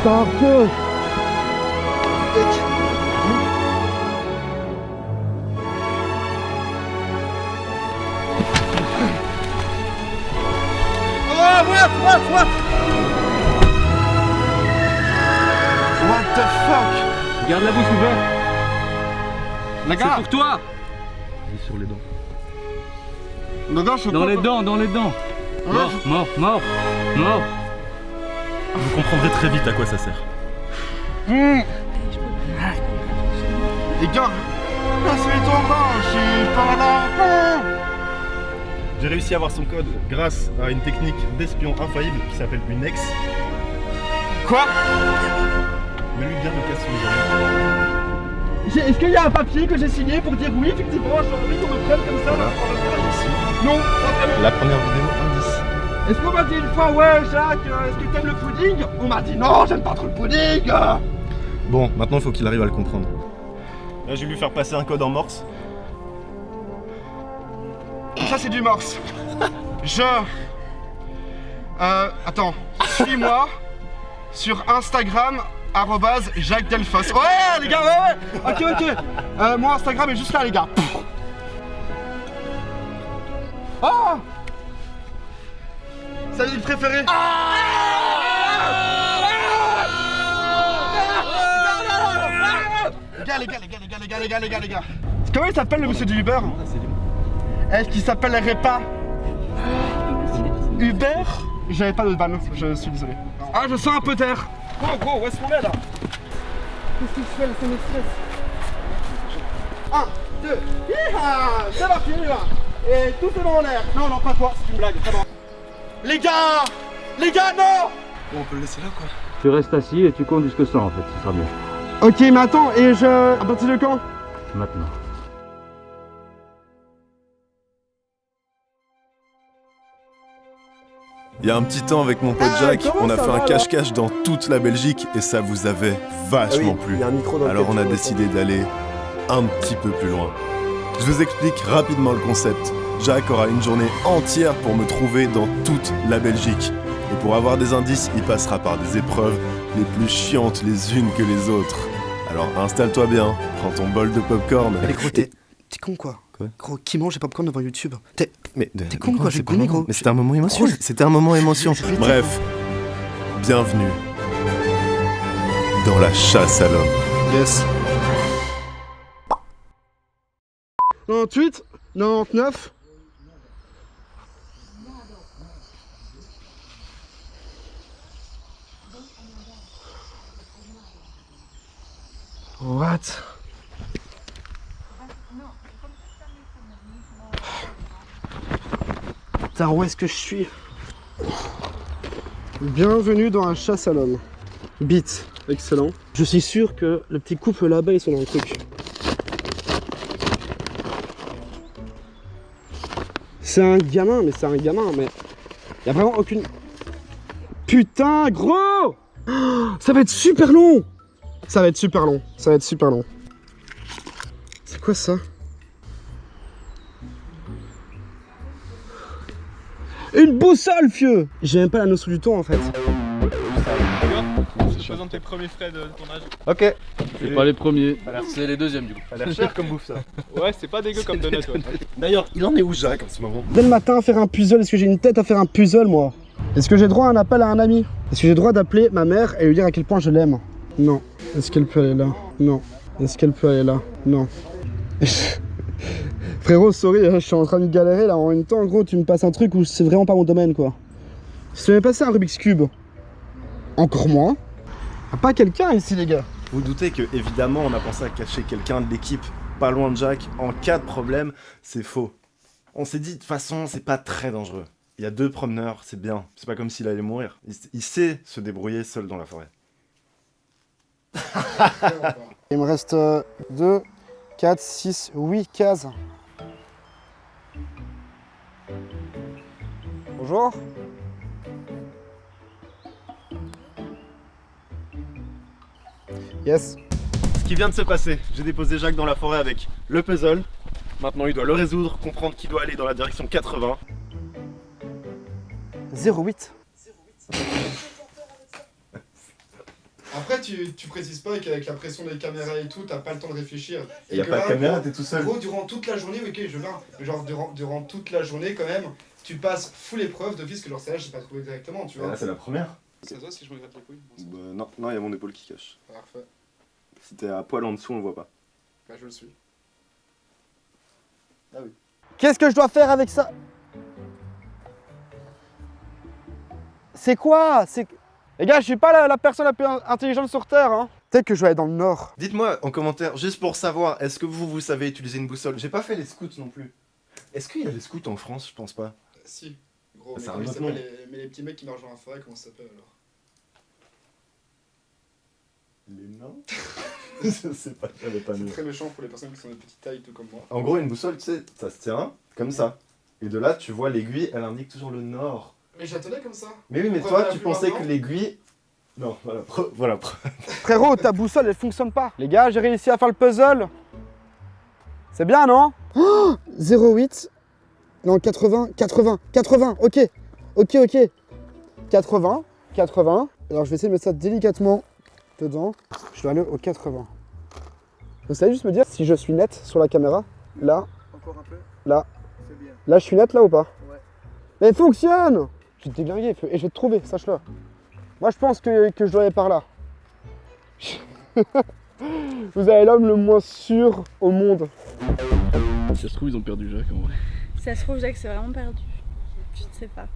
Parfait. What the fuck? Garde la bouche ouverte. Les gars, C'est pour toi. Sur les dents. les gars, je suis Dans pas- les dents, dans les dents. Mort, mort, mort, mort. Vous comprendrez très vite à quoi ça sert. Les gars, laisse-les tomber, je suis pas là. J'ai réussi à avoir son code grâce à une technique d'espion infaillible qui s'appelle une ex. Quoi? Mets-lui bien le casse sur les oreilles. Est-ce qu'il y a un papier que j'ai signé pour dire oui, effectivement, j'ai envie qu'on me prenne comme ça là, pour le faire ici? Non, pas vraiment. La première vidéo, indice. Est-ce qu'on m'a dit une fois, ouais Jacques, est-ce que t'aimes le pudding? On m'a dit non, j'aime pas trop le pudding. Bon, maintenant il faut qu'il arrive à le comprendre. Là, je vais lui faire passer un code en morse. Ça c'est du morse. Attends, suis-moi sur Instagram @Jacques Delphos. Ouais les gars, ouais. Ok. Moi Instagram est juste là les gars. Oh, sa ville préférée. Les gars. Comment il s'appelle le monsieur du Uber? Est-ce qu'il s'appellerait pas Uber? J'avais pas de vanne, je suis désolé. Ah, je sens un peu terre. Gros, où est-ce qu'on est là? Qu'est-ce que je fais là? Ça me stresse. 1, 2, c'est parti, on y va. Et tout est dans l'air. Non, pas toi, c'est une blague, vraiment. Les gars, non. Bon, on peut le laisser là, quoi. Tu restes assis et tu comptes jusque 100 en fait, ce sera mieux. Ok, mais attends, et à partir de quand? Maintenant. Il y a un petit temps avec mon pote Jacques, comment on a ça fait va, un cache-cache dans toute la Belgique et ça vous avait vachement plu. Alors on a décidé d'aller un petit peu plus loin. Je vous explique rapidement le concept. Jacques aura une journée entière pour me trouver dans toute la Belgique. Et pour avoir des indices, il passera par des épreuves les plus chiantes les unes que les autres. Alors installe-toi bien, prends ton bol de popcorn. Mais gros, t'es con quoi? Quoi? Gros, qui mange des popcorn devant YouTube? T'es con gros, quoi, c'est j'ai pas gommé marrant. gros. Mais c'était un moment émotion. Gros, C'était un moment émotion. Bref, bienvenue dans la chasse à l'homme. Yes. 98, 99. What? Putain, où est-ce que je suis? Bienvenue dans la chasse à l'homme. Beat, excellent. Je suis sûr que le petit couple là-bas, ils sont dans le truc. C'est un gamin, mais y a vraiment aucune... Putain, gros! Ça va être super long! Ça va être super long. C'est quoi ça? Une boussole, fieu! J'ai même pas la notion du temps en fait. Je présente tes premiers frais de ton âge. Ok. C'est pas les premiers, c'est les deuxièmes du coup. Ça a l'air cher comme bouffe ça. Ouais, c'est pas dégueu comme donut, ouais. D'ailleurs, il en est où Jacques en ce moment? Dès le matin à faire un puzzle, est-ce que j'ai une tête à faire un puzzle moi? Est-ce que j'ai droit à un appel à un ami? Est-ce que j'ai droit d'appeler ma mère et lui dire à quel point je l'aime? Non. Est-ce qu'elle peut aller là? Non. Est-ce qu'elle peut aller là? Non. Frérot, sorry, je suis en train de galérer là en même temps. Gros, tu me passes un truc où c'est vraiment pas mon domaine quoi. Si tu m'avais passé un Rubik's Cube, encore moins. Y'a pas quelqu'un ici, les gars. Vous doutez que, évidemment, on a pensé à cacher quelqu'un de l'équipe pas loin de Jacques en cas de problème. C'est faux. On s'est dit, de toute façon, c'est pas très dangereux. Il y a 2 promeneurs, c'est bien. C'est pas comme s'il allait mourir. Il sait se débrouiller seul dans la forêt. Il me reste 2, 4, 6, 8 cases. Bonjour. Yes. Ce qui vient de se passer, j'ai déposé Jacques dans la forêt avec le puzzle. Maintenant, il doit le résoudre, comprendre qu'il doit aller dans la direction 80. 08. Après, tu précises pas qu'avec la pression des caméras et tout, t'as pas le temps de réfléchir. Il y a que pas là, de caméra, t'es tout seul. Gros, durant toute la journée, ok, je viens, mais genre durant toute la journée quand même, tu passes full épreuve de que genre celle-là, j'ai pas trouvé directement, tu vois. Là, c'est la première. C'est ça si je me gratte les couilles. Non, il y a mon épaule qui cache. Parfait. Si t'es à poil en dessous, on le voit pas. Bah, je le suis. Ah oui. Qu'est-ce que je dois faire avec ça? C'est quoi? Les gars, je suis pas la personne la plus intelligente sur Terre, hein. Peut-être que je vais aller dans le nord. Dites-moi en commentaire, juste pour savoir, est-ce que vous savez utiliser une boussole? J'ai pas fait les scouts non plus. Est-ce qu'il y a des scouts en France? Je pense pas. Si. Gros, Ah, mais c'est un comment ils autre s'appellent, nom. mais les petits mecs qui marchent dans la forêt, comment ça s'appelle alors? Les nains? Je sais pas, j'avais pas C'est mieux. très méchant pour les personnes qui sont de petite taille, tout comme moi. En gros, une boussole, tu sais, ça se tient comme ça. Et de là, tu vois l'aiguille, elle indique toujours le nord. Mais j'attendais comme ça. Mais oui, mais Pourquoi toi, pas tu plus pensais maintenant que l'aiguille... Non, voilà. Frérot, ta boussole, elle fonctionne pas. Les gars, j'ai réussi à faire le puzzle. C'est bien, non? 08. Non, 80, ok. 80. Alors, je vais essayer de mettre ça délicatement dedans. Je dois aller au 80. Vous savez juste me dire si je suis net sur la caméra? Là. Encore un peu. Là. C'est bien. Là, je suis net, là ou pas? Ouais. Mais il fonctionne! Je vais te déglinguer et je vais te trouver, sache-le. Moi, je pense que je dois aller par là. Vous avez l'homme le moins sûr au monde. Si ça se trouve, ils ont perdu Jacques en vrai. Si ça se trouve, Jacques s'est vraiment perdu. Je ne sais pas.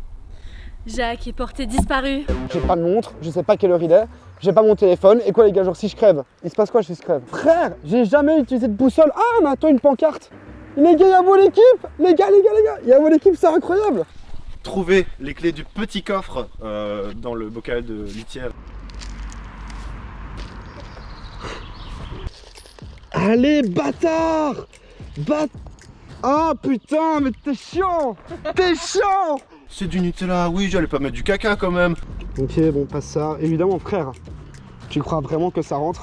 Jacques est porté disparu. J'ai pas de montre, je sais pas quelle heure il est, j'ai pas mon téléphone, et quoi les gars, genre si je crève, il se passe quoi si je crève? Frère, j'ai jamais utilisé de boussole. Ah, mais attends, une pancarte. Les gars, il y a mon équipe. Les gars, il y a mon équipe, c'est incroyable. Trouver les clés du petit coffre dans le bocal de litière. Allez, bâtard. Ah putain, mais t'es chiant. C'est du Nutella, oui, j'allais pas mettre du caca quand même. Ok, bon, passe ça. Évidemment, frère, tu crois vraiment que ça rentre?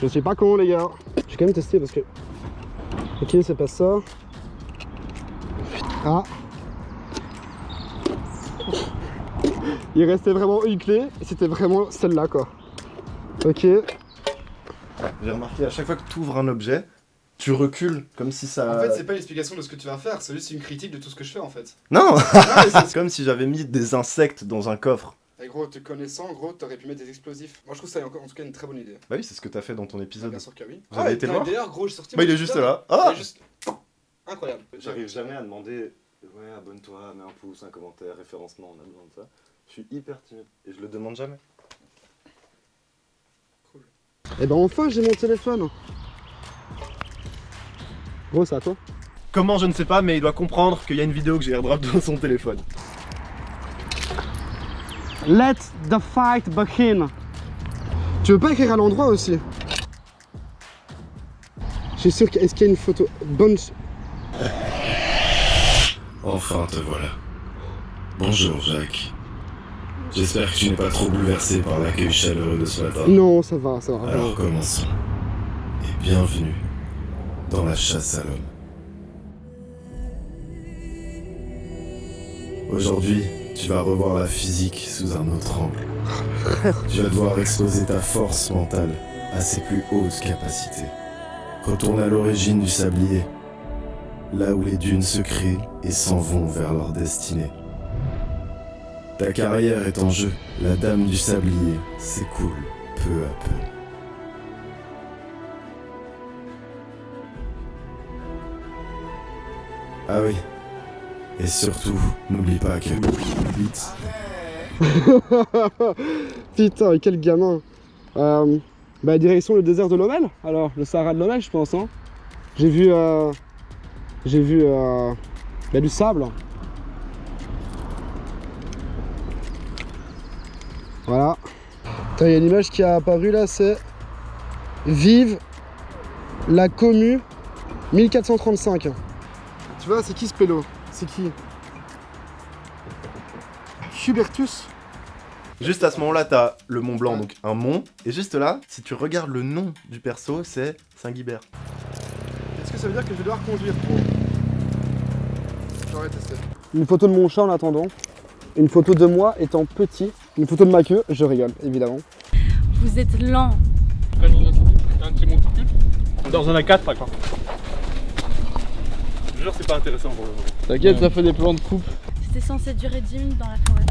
Je suis pas con, les gars. Je vais quand même tester parce que... Ok, c'est pas ça. Ah. Il restait vraiment une clé et c'était vraiment celle-là, quoi. Ok. J'ai remarqué, à chaque fois que tu ouvres un objet, tu recules comme si ça... En fait, c'est pas l'explication de ce que tu vas faire, c'est juste une critique de tout ce que je fais en fait. Non. Non, mais c'est- Comme si j'avais mis des insectes dans un coffre. Et gros, te connaissant, gros, t'aurais pu mettre des explosifs. Moi, je trouve ça en tout cas une très bonne idée. Bah oui, c'est ce que t'as fait dans ton Ah, épisode. bien sûr que oui. Vous avez été le voir D'ailleurs, gros, j'ai sorti. Bah mon il est juste épisode. là. Ah Il est juste... Incroyable. J'arrive jamais à demander, ouais, abonne-toi, mets un pouce, un commentaire, référencement, on a besoin de ça. Je suis hyper timide et je le demande jamais. Et ben enfin, j'ai mon téléphone. Gros, c'est à toi. Comment, je ne sais pas, mais il doit comprendre qu'il y a une vidéo que j'ai airdrop dans son téléphone. Let the fight begin. Tu veux pas écrire à l'endroit aussi? Je suis sûr est-ce qu'il y a une photo bonne? Enfin te voilà. Bonjour Jacques. J'espère que tu n'es pas trop bouleversé par l'accueil chaleureux de ce matin. Non, ça va. Alors commençons. Et bienvenue dans la chasse à l'homme. Aujourd'hui, tu vas revoir la physique sous un autre angle. Tu vas devoir exposer ta force mentale à ses plus hautes capacités. Retourne à l'origine du sablier, là où les dunes se créent et s'en vont vers leur destinée. Ta carrière est en jeu, la dame du sablier s'écoule peu à peu. Ah oui, et surtout, n'oublie pas que... Vite. Putain, quel gamin. Bah direction le désert de Lomel. Alors, le Sahara de Lomel, je pense. Hein. J'ai vu du sable. Voilà. Il y a une image qui a apparu là, c'est Vive la commu 1435. Tu vois, c'est qui ce pélo? C'est qui? Hubertus. Juste à ce moment-là, t'as le Mont Blanc, donc un mont. Et juste là, si tu regardes le nom du perso, c'est Saint-Guibert. Est-ce que ça veut dire que je vais devoir conduire pour... J'aurais testé. Une photo de mon chat en attendant. Une photo de moi étant petit. Une photo de ma queue, je rigole, évidemment. Vous êtes lent. T'as un petit monticule. Dans un A4, pas quoi. Je jure, c'est pas intéressant pour le moment. T'inquiète, ça fait des plans de coupe. C'était censé durer 10 minutes dans la forêt.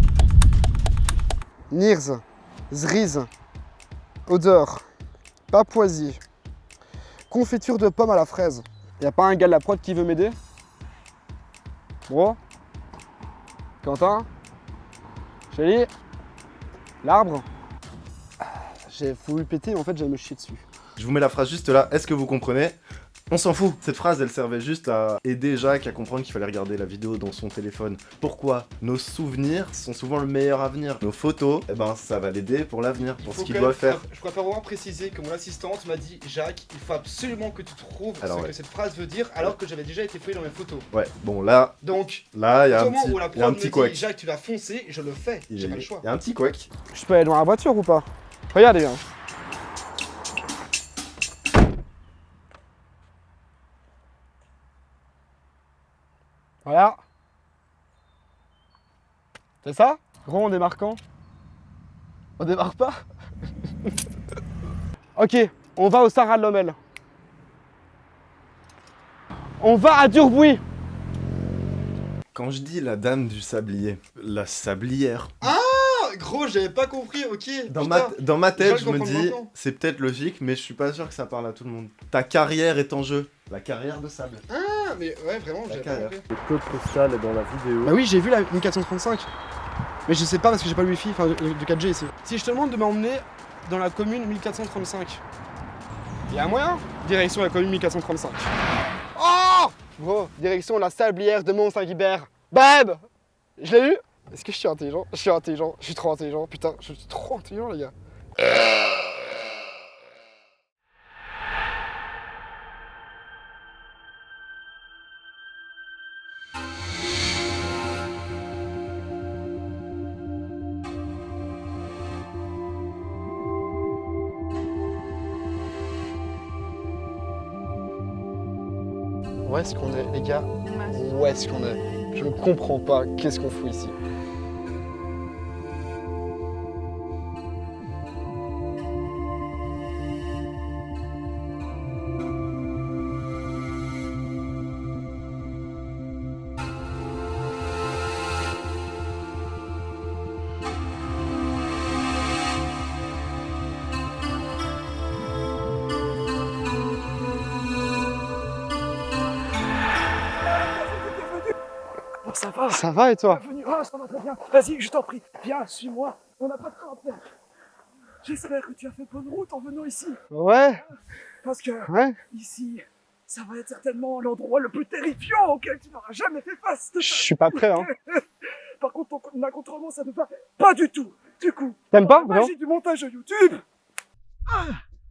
Nirs, Zriz, odeur, Papouasie, confiture de pommes à la fraise. Y'a pas un gars de la prod qui veut m'aider? Bro? Quentin? Chélie? L'arbre? J'ai voulu péter mais en fait j'allais me chier dessus. Je vous mets la phrase juste là, est-ce que vous comprenez? On s'en fout, cette phrase elle servait juste à aider Jacques à comprendre qu'il fallait regarder la vidéo dans son téléphone. Pourquoi? Nos souvenirs sont souvent le meilleur avenir. Nos photos, eh ben ça va l'aider pour l'avenir, pour ce qu'il doit faire. Je préfère vraiment préciser que mon assistante m'a dit Jacques, il faut absolument que tu trouves Alors, ce que cette phrase veut dire alors que j'avais déjà été fouillé dans mes photos. Ouais, bon là, Donc, là il y a au un moment petit, où la il y a un prod petit me couac. dit Jacques, tu l'as foncé, je le fais, j'ai pas le choix. Il y a un petit couac. Je peux aller dans la voiture ou pas? Regardez bien. Voilà. C'est ça? Gros, on démarre quand? On démarre pas? Ok, on va au Sarah de Lommel. On va à Durbouy. Quand je dis la dame du sablier, la sablière, Ah, gros, j'avais pas compris, ok. dans putain. ma tête Je je me comprends dis, maintenant. c'est peut-être logique, mais je suis pas sûr que ça parle à tout le monde. Ta carrière est en jeu, la carrière de sable. Ah, mais ouais, vraiment, j'avais pas carrière. compris. Le code postal est dans la vidéo. Bah oui, j'ai vu la 1435. Mais je sais pas parce que j'ai pas le wifi, enfin de 4G ici. Si je te demande de m'emmener dans la commune 1435, il y a un moyen? Direction la commune 1435. Oh! Gros, direction la sablière de Mont-Saint-Guibert. Bam! Je l'ai eu? Est-ce que je suis intelligent? Je suis intelligent, je suis trop intelligent, putain, je suis trop intelligent les gars. Où est-ce qu'on est, les gars? Où est-ce qu'on est? Je ne comprends pas, qu'est-ce qu'on fout ici? Ça va. Ça va et toi? Bienvenue. Ah, ça va très bien. Vas-y, je t'en prie. Viens, suis-moi. On n'a pas de temps à perdre. J'espère que tu as fait bonne route en venant ici. Ouais, Parce que ouais. ici, ça va être certainement l'endroit le plus terrifiant auquel tu n'auras jamais fait face. Je suis pas prêt, hein. Par contre, ton accoutrement, ça ne va pas du tout. Du coup, T'aimes pas? la Non? magie du montage YouTube. Ah,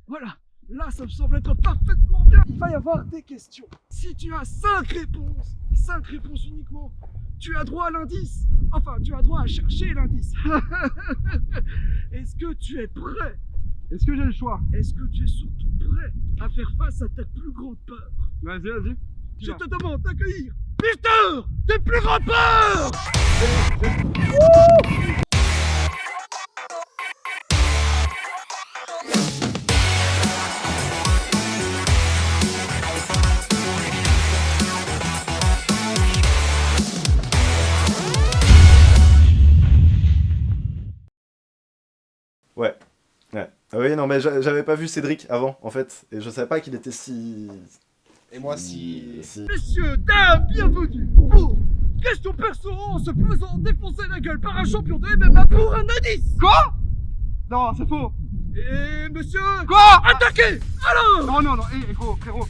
voilà. Là, ça me semble être parfaitement bien. Il va y avoir des questions. Si tu as 5 réponses uniquement, tu as droit à l'indice. Enfin, tu as droit à chercher l'indice. Est-ce que tu es prêt? Est-ce que j'ai le choix? Est-ce que tu es surtout prêt à faire face à ta plus grande peur? Vas-y, vas-y. Je te demande d'accueillir Peter des plus grandes peurs. Ouais. Ouais. Ah oui, non, mais j'avais pas vu Cédric avant, en fait, et je savais pas qu'il était si... Et moi, si... Messieurs, dames, bienvenue pour question perso en se faisant défoncer la gueule par un champion de MMA pour un indice. Quoi? Non, c'est faux. Et monsieur... Quoi? Attaquez. Alors, Non, non, non, hé, gros, frérot.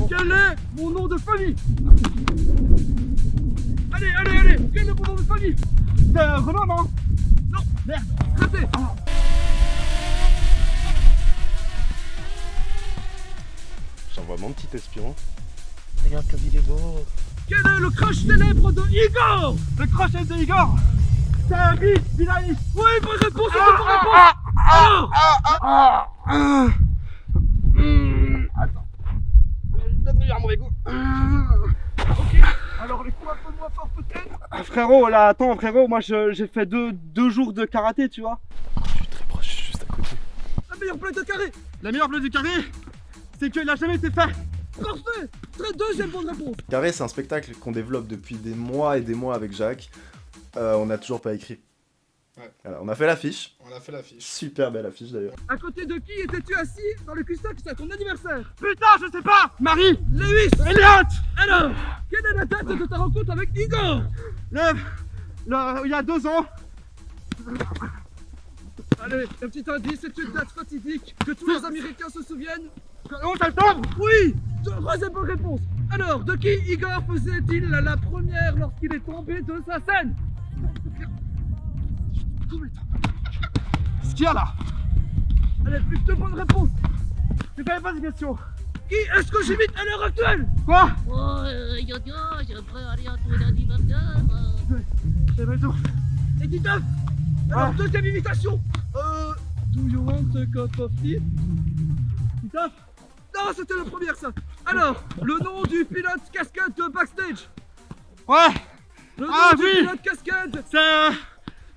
quel est mon nom de famille? Allez, quel est mon nom de famille? C'est Renaud, non? Non, merde, ratez. J'envoie mon petit espion. Regarde comme il est beau. Quel est le crush célèbre de Igor? Le crochet de Igor. C'est un bif, Bilaïs. Oui, bonne réponse, c'est bonne réponse. Alors, Attends. Peut-être qu'il y a un mauvais goût. ok, alors les coups un peu moins fort peut-être. frérot, là, attends, frérot, moi j'ai fait deux jours de karaté, tu vois. Je suis très proche, je suis juste à côté. La meilleure plaque de carré. La meilleure blague du carré, c'est qu'il a jamais été fait. Parfait. Très deuxième bonne réponse. Carré, c'est un spectacle qu'on développe depuis des mois et des mois avec Jacques. On n'a toujours pas écrit. Ouais. Alors, on a fait l'affiche. On a fait l'affiche. Super belle affiche d'ailleurs. À côté de qui étais-tu assis dans le cul-sac à ton anniversaire? Putain, je sais pas. Marie, Lewis. Elliot. Alors, quelle est la date de ta rencontre avec Igor? Il y a 2 ans. Allez, un petit indice, c'est une date fatidique que tous les Américains se souviennent. Oh, ça tombe. Oui. Troisième bonne réponse. Alors, de qui Igor faisait-il la première lorsqu'il est tombé de sa scène? Ce qu'il y a là. Allez, plus que 2 bonnes réponses. Tu connais pas ces questions. Qui est-ce que j'imite à l'heure actuelle? Quoi? Oh, yo, j'aimerais aller à ton anniversaire. C'est vrai tout. Et Titeuf. Alors, deuxième imitation. Do you want a cup of tea? Titeuf. Non, c'était la première ça. Alors, le nom du pilote cascade de backstage. Ouais. Le nom Ah, du oui. pilote cascade. C'est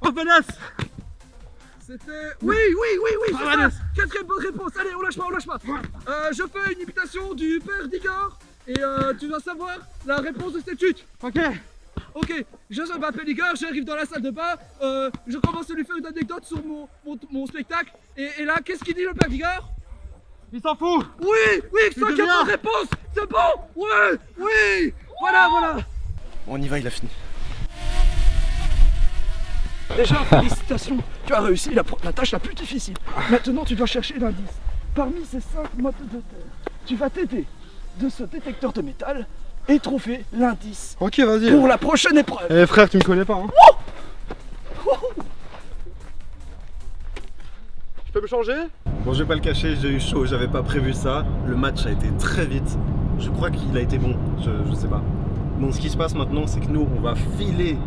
Ovenes. C'était... Oui, c'est ça. Vanessa. Quatrième bonne réponse. Allez, on lâche pas. Je fais une imitation du père d'Igor. Et tu dois savoir la réponse de cette chute. Ok, je m'appelle Igor, j'arrive dans la salle de bain. Je commence à lui faire une anecdote sur mon spectacle. Et là, qu'est-ce qu'il dit le père d'Igor? Il s'en fout. Oui, cinquième bien. bonne réponse. C'est bon. Oui. Voilà. On y va, il a fini. Déjà, félicitations, tu as réussi la tâche la plus difficile. Maintenant, tu dois chercher l'indice. Parmi ces 5 mottes de terre, tu vas t'aider de ce détecteur de métal et trouver l'indice Ok, vas-y. pour la prochaine épreuve. Eh frère, tu me connais pas, hein. Je peux me changer? Bon, je vais pas le cacher, j'ai eu chaud, j'avais pas prévu ça. Le match a été très vite. Je crois qu'il a été bon, je sais pas. Bon, ce qui se passe maintenant, c'est que nous, on va filer,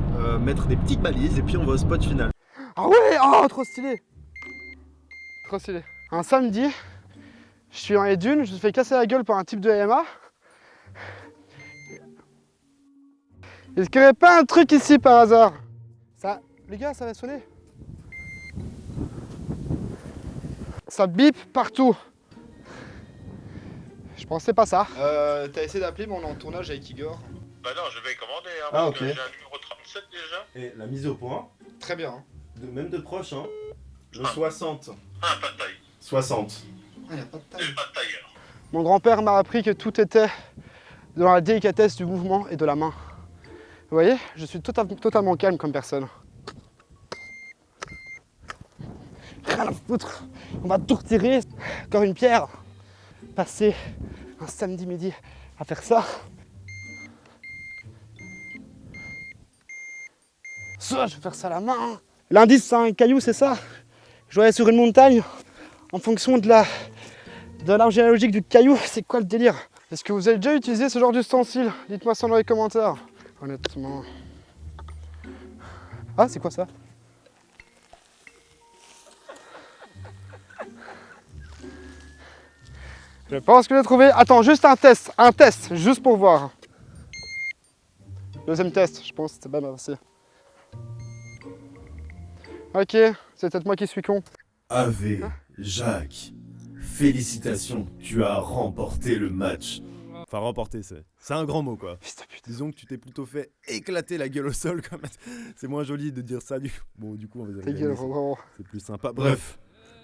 mettre des petites balises et puis on va au spot final. Ah ouais, oh, trop stylé. Trop stylé. Un samedi, je suis dans les dunes, je me fais casser la gueule par un type de MMA. Est-ce qu'il n'y aurait pas un truc ici par hasard? Ça, les gars, ça va sonner. Ça bip partout. Je pensais pas ça. T'as essayé d'appeler, mais on est en tournage avec Igor. Bah non, je vais commander, hein, Ah, parce ok. que j'ai un numéro 37 déjà. Et la mise au point, Très bien. Hein. même de proche, hein. Le 60. Ah, pas de taille. 60. Ah, y a pas de taille. J'ai pas de taille alors. Mon grand-père m'a appris que tout était dans la délicatesse du mouvement et de la main. Vous voyez, je suis totalement calme comme personne. Rien à foutre, on va tout retirer. Encore une pierre. Passer un samedi midi à faire ça. Ça, je vais faire ça à la main. L'indice, c'est un caillou, c'est ça? Je dois aller sur une montagne en fonction de l'arbre généalogique du caillou. C'est quoi le délire? Est-ce que vous avez déjà utilisé ce genre d'ustensile? Dites-moi ça dans les commentaires. Honnêtement. Ah, c'est quoi ça? Je pense que j'ai trouvé. Attends, juste un test, juste pour voir. Deuxième test, je pense que c'est pas mal passé. Ok, c'est peut-être moi qui suis con. Ave, Jacques, félicitations, tu as remporté le match. Enfin, remporter, c'est un grand mot, quoi. Fils de pute. Disons que tu t'es plutôt fait éclater la gueule au sol, quand même. C'est moins joli de dire ça, du coup. Bon, du coup, on va Ta gueule, vraiment. c'est plus sympa. Bref,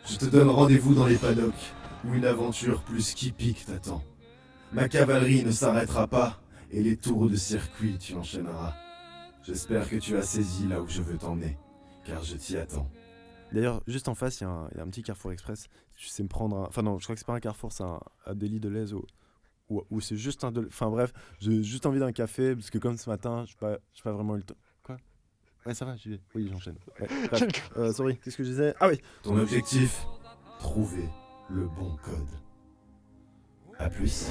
je te donne rendez-vous dans les paddocks, où une aventure plus qu'hippique t'attend. Ma cavalerie ne s'arrêtera pas, et les tours de circuit tu enchaîneras. J'espère que tu as saisi là où je veux t'emmener, car je t'y attends. D'ailleurs, juste en face, il y a un petit Carrefour Express. Tu sais me prendre un... Enfin non, je crois que c'est pas un Carrefour, c'est un délit de l'aise ou c'est juste un... Enfin bref, j'ai juste envie d'un café, parce que comme ce matin, je n'ai pas vraiment eu le temps. Quoi? Ouais, ça va, j'y vais. Oui, j'enchaîne. Ouais, bref. Sorry, qu'est-ce que je disais? Ah oui. Ton objectif, trouver le bon code. A plus.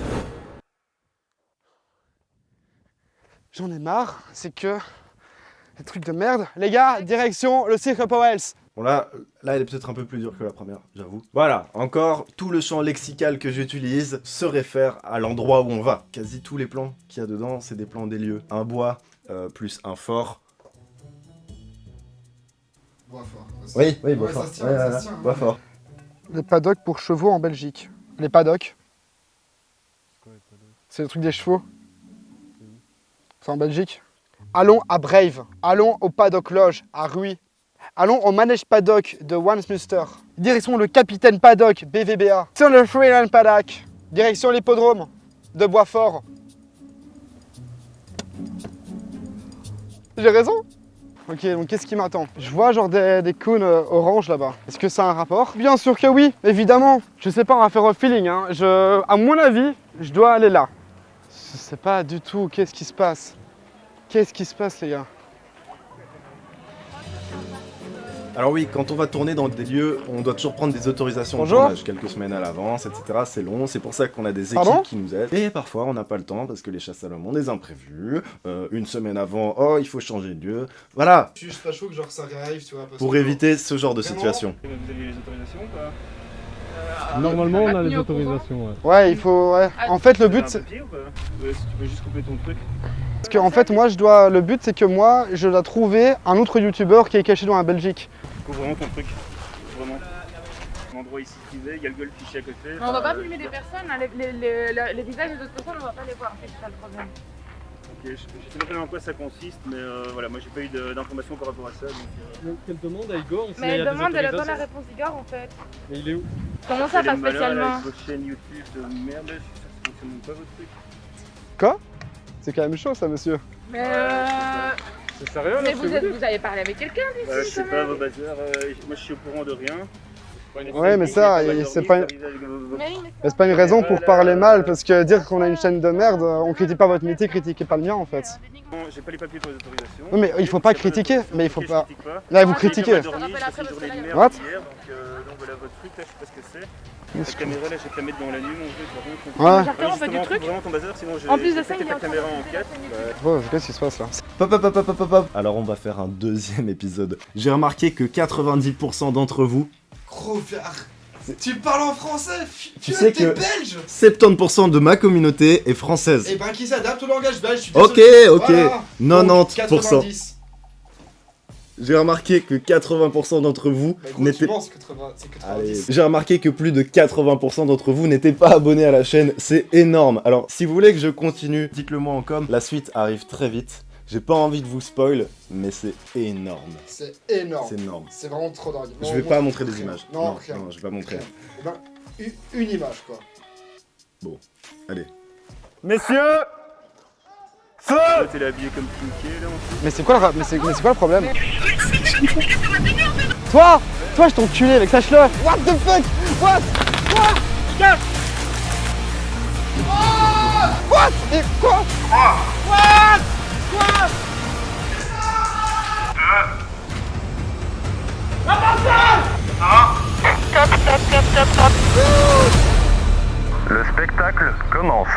J'en ai marre, c'est que... Les trucs de merde. Les gars, direction le cirque Powell's. Bon là, elle est peut-être un peu plus dure que la première, j'avoue. Voilà, encore, tout le champ lexical que j'utilise se réfère à l'endroit où on va. Quasi tous les plans qu'il y a dedans, c'est des plans des lieux. Un bois, plus un fort, Boisfort. Oui, Ouais, Boisfort. ça se tient, ça se tient, Boisfort. Les paddocks pour chevaux en Belgique. Les paddocks. C'est le truc des chevaux. C'est en Belgique. Allons à Brave. Allons au Paddock Lodge à Rui. Allons au manège paddock de Westminster. Direction le Capitaine Paddock, BVBA. Sur le Freeland Paddock. Direction l'hippodrome de Boisfort. J'ai raison? Ok, donc qu'est-ce qui m'attend? Je vois genre des cônes orange là-bas. Est-ce que ça a un rapport? Bien sûr que oui, évidemment. Je sais pas, on va faire au feeling. Hein. À mon avis, je dois aller là. Je sais pas du tout qu'est-ce qui se passe. Qu'est-ce qui se passe, les gars? Alors oui, quand on va tourner dans des lieux, on doit toujours prendre des autorisations Bonjour. de tournage, quelques semaines à l'avance, etc. C'est long, c'est pour ça qu'on a des équipes Pardon qui nous aident. Et parfois, on n'a pas le temps parce que les chasses à l'homme ont des imprévus. Une semaine avant, oh, il faut changer de lieu. Voilà, Je suis juste pas chaud que genre ça réarrive, tu vois. parce pour que- éviter ce genre de Vraiment situation. Vous avez les autorisations ou pas? Normalement, on a les autorisations. Ouais. Ouais, il faut. Ouais. En fait, le but, c'est. Papier ou pas? Ouais, si tu peux juste couper ton truc. Parce que, en fait, moi, je dois. Le but, c'est que moi, je dois trouver un autre youtubeur qui est caché dans la Belgique. Coupe vraiment ton truc. Vraiment. L'endroit ici privé, il y a le golf fiché à côté. On va pas filmer des personnes, hein, les visages des autres personnes, on va pas les voir, c'est ça le problème. Ok, je sais pas bien en quoi ça consiste, mais voilà, moi j'ai pas eu d'informations par rapport à ça. Donc, Quelle demande à Igor? Mais elle demande, elle attend la réponse d'Igor en fait. Et il est où? Comment ça, pas spécialement? Avec votre chaîne YouTube de merde, ça fonctionne même pas votre truc. Quoi? C'est quand même chaud, ça, monsieur. Mais C'est sérieux là? mais vous avez parlé avec quelqu'un d'ici Je sais pas, vos bazars, moi je suis au courant de rien. Ouais, mais ça, c'est pas une. Mais C'est pas une raison pour parler mal, parce que dire qu'on a une chaîne de merde, on critique pas votre métier, critiquez pas le mien en fait. Non, j'ai pas les papiers pour les autorisations. Oui, mais il faut pas critiquer, mais il faut Ok, pas. je critique pas. Là, vous J'ai critiquez. pas dormi, j'ai passé une journée de merde What? hier, donc voilà votre truc là, je sais pas ce que c'est. La caméra là, j'ai te la mettre dans la nuit, mon truc, par contre. Ouais. J'attends, on fait du Justement, truc. Vraiment ton bazar, sinon j'ai En plus de ça, pété il est ta en train caméra de en 4. Oh, qu'est-ce qui se passe là? Pop. Alors on va faire un deuxième épisode. J'ai remarqué que 90% d'entre vous, Gros frère, tu parles en français, Tu sais t'es que- belge. 70% de ma communauté est française. Et ben qui s'adapte au langage belge, je suis Ok, désolé. ok. Voilà. 90%. 90. J'ai remarqué que 80% d'entre vous Bah, gros, n'étaient... tu penses 80, c'est 90. Allez. J'ai remarqué que plus de 80% d'entre vous n'étaient pas abonnés à la chaîne, c'est énorme. Alors, si vous voulez que je continue, dites-le moi en com. La suite arrive très vite. J'ai pas envie de vous spoil, mais c'est énorme. C'est énorme. C'est énorme. C'est vraiment trop dingue. Je vais pas montrer des images. Non, rien. je vais pas montrer. Rien. Eh ben, une image quoi. Allez. Messieurs, feu! T'es habillé comme Pinky là en fait. Mais c'est quoi, mais c'est quoi le problème? Toi, je t'enculé, mec, sache-le. What the fuck? What? What? Et quoi? Le spectacle commence.